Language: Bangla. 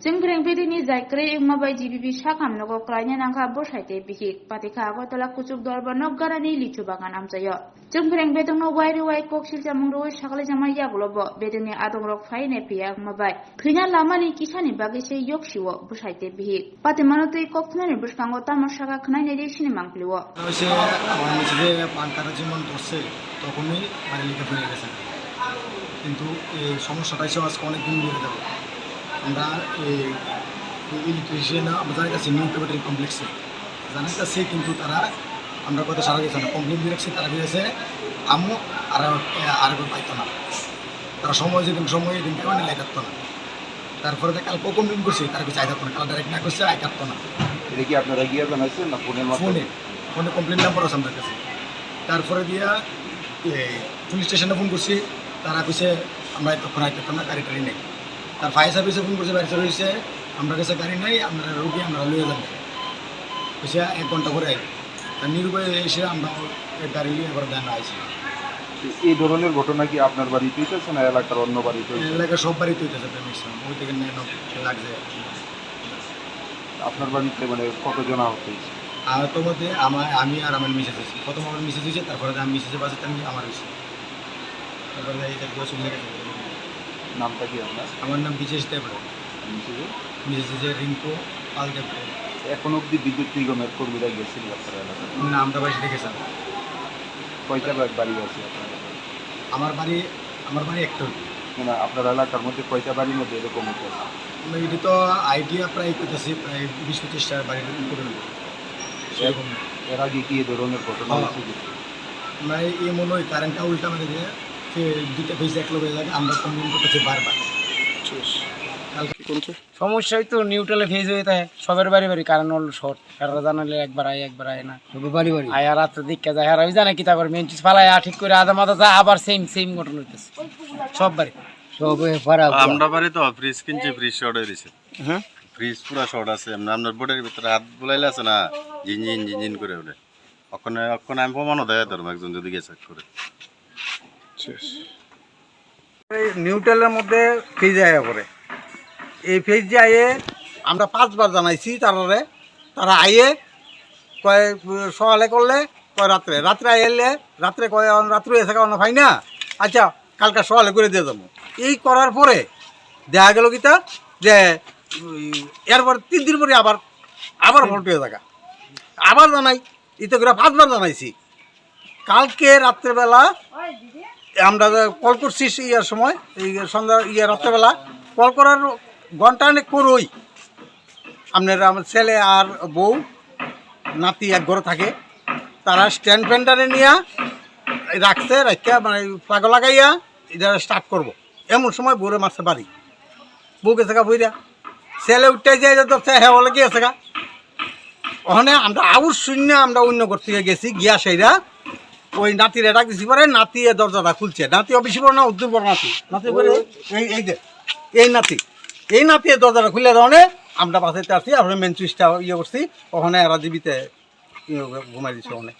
Jenggreng bedini zaikre ingmabai GBB sakam nogo klainya nangka bosaite bihik patika agotala kucuk dolba noggarani licu bagan amjayo. Jenggreng bedeng no wairi wai koksil jamung roi sakale jamai yagulobo bedengni adong rok faine pia ingmabai. Krinya lamani kisani bagi se yokshiwo bosaite bihik. Pati manotui koktunani buskango tamasaka knaine reksini mangpliwo. সে আমার মিসেসে পান কাটার যেমন ধরছে তখনই বাড়ি লিখে ফিরে গেছে, কিন্তু এই সমস্যাটা এসে আজকে অনেকদিন বেড়ে যাবে। আমরা ইলেকট্রিশিয়ান আমাদের কাছে নিউ ক্যাপিটাল কমপ্লেক্সে জানার কাছে, কিন্তু তারা আমরা কথা সারা গেছে না, কমপ্লেন দিয়ে রাখছি, তারা দিয়েছে আমও আরেকবার পাইতো না, তারা সময় যেদিন সময় এদিন কেমন লাই থাকতো না। তারপরে কালকে কমপ্লেন করছি, তারা কিছু আয় থাকতো না, কাল ডাইরেক্ট না করছে আয় থাকতো না। এটা কি আপনারা গিয়ে জানাইছেন না ফোনে? ফোনে কমপ্লেন নাম্বার আছে আমাদের কাছে। তারপরে দিয়া পুলিশ স্টেশনে ফোন করছি, তারা কইছে আমরা তখন আয় থাকতাম না, গাড়ি টাড়ি নেই। তার ফায়ার সার্ভিসে ফোন করছে, ফায়ার সার্ভিসে আমরা কাছে গাড়ি নেই, আপনারা রুগী আমরা লয়ে যাবেন, কইছে 1 ঘন্টা করে আই। তার নিরুপায় এসে আমরা গাড়ি নিয়ে এবার দেন আইছি। এই ধরনের ঘটনা কি আপনার বাড়িতে হইতেছে না এলাকার অন্য বাড়িতে? এলাকার সব বাড়িতে হইতেছে, ওই থেকে লাগছে। আপনার বাড়িতে মানে কতজন আহত হয়েছে? আহত মধ্যে আমি আর আমার মিসেস আছি। প্রথম আমার মিসেস হয়েছে, তারপরে আমি মিসেসে বাঁচাতে আমি আমার হয়েছে, তারপরে নামটা কি আপনার? আমার নাম বিশেষ দেবড়ে, মিসেস রিঙ্কু পাল দেবড়ে। এখন অব্দি বিদ্যুৎ নিগমের কর্মীরা গেছিল আপনার এলাকায়? না, আমরা বাড়িতে দেখেছিলাম। কয়টা বাড়ি আছে আপনার? আমার বাড়ি একটা। মানে আপনার এলাকার মধ্যে কয়টা বাড়ির মধ্যে এরকম হচ্ছে? এটি তো আইডিয়া প্রায় করতেছি, প্রায় 20-25টা বাড়ির করে নেব সেরকম। এর আগে কি এ ধরনের ঘটনা হচ্ছে? আমরা এই মনে হয় কারেন্টটা উল্টা মেরে দিয়ে দুইটা ফেজ এক লোক লাগে, আমরা কমপ্লেন করতেছি বারবার। সমস্যাই তো নিউট্রালে ফেজ হয়ে থাকে সবের বাড়ি বাড়ি, কারণ হলো শর্ট। এরা জানালে একবার আয় না, বাড়ি বাড়ি আয় রাত্রে দিকে যায়। আর জানে কি তা করে মেন চিজ ফালাই ঠিক করে আধা মাথা যায়, আবার সেম ঘটনা হইতেছে সব বাড়ি। আমরা বাড়ি তো ফ্রিজ কিনছি, ফ্রিজ শর্ট হয়ে দিছে। হ্যাঁ, ফ্রিজ পুরা শর্ট আছে। আপনার বোর্ডের ভিতরে হাত বুলাইলে আছে না, জিনজিন করে ওঠে। ওখানে আমি প্রমাণও দেয় ধরবো একজন যদি গেছে করে। নিউট্রালের মধ্যে ফ্রিজ আয়া করে, এই ফ্রিজ যে আয়ে আমরা 5 বার জানাইছি, তারা আইয়ে কয় সকালে করলে, কয় রাত্রে আইলে রাত্রে কয় রাত্রে এসে কারণ ভাই না, আচ্ছা কালকে সকালে করে দিয়ে যাবো। এই করার পরে দেখা গেল কিতা যে এরপর 3 দিন পরে আবার ভোল্ট হয়ে থাকা, আবার জানাই, ইতে করে 5 বার জানাইছি। কালকে রাত্রেবেলা আমরা কল করছি ইয়ার সময়, এই সন্ধ্যা রাত্রেবেলা কল করার ঘন্টা অনেক পরই আপনার আমার ছেলে আর বউ নাতি এক ঘরে থাকে, তারা স্ট্যান্ড ফ্যান্ডারে নিয়ে রাখছে, রাখিয়া মানে প্লাগ লাগাইয়া এটা স্টার্ট করবো। এমন সময় বউরে মারছে বাড়ি, বউ গেছে গা বইরা, ছেলে উঠতে যাই ধরছে, হ্যাঁ বলে গিয়েছে গা। ওখানে আমরা আউট শূন্য আমরা অন্য ঘর থেকে গেছি, গিয়া সেইরা ওই নাতিরে ডাক দিছি, পরে নাতি দরজাটা খুলছে। নাতি অফিস বড় না, উদ্দুর বড় নাতি করে এই নাতি দরজাটা খুলে দেওয়ানে আমরা বাসাইতে আসছি। আমরা মেন সুইচটা করছি, ওখানে এরা জীবিতে ঘুমাই দিচ্ছে। ওখানে